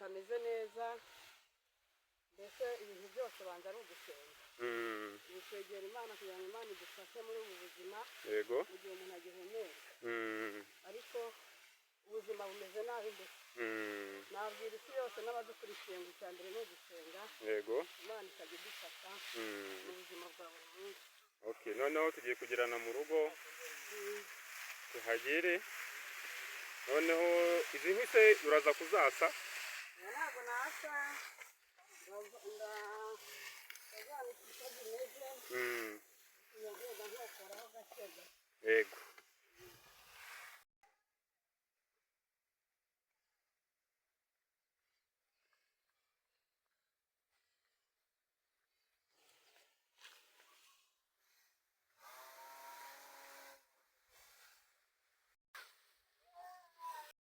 tutameze neza mbese ibintu byose banza ari ugusenga ni kwegera Imana kugira ngo Imana idufashe muri ubu buzima yego mu gihe umuntu agihumeka ariko ubuzima bumeze nabi mbese nabwira isi yose n'abadukurikiye ngo icya mbere ni ugusenga yego Imana ikajya idufasha mu buzima bwa buri munsi. Okay, noneho tugiye kugerana mu rugo tuhagere. Noneho izi nkwi se uraza kuzasa? Ntabwo nasa ndazana ikitazi neza Yego.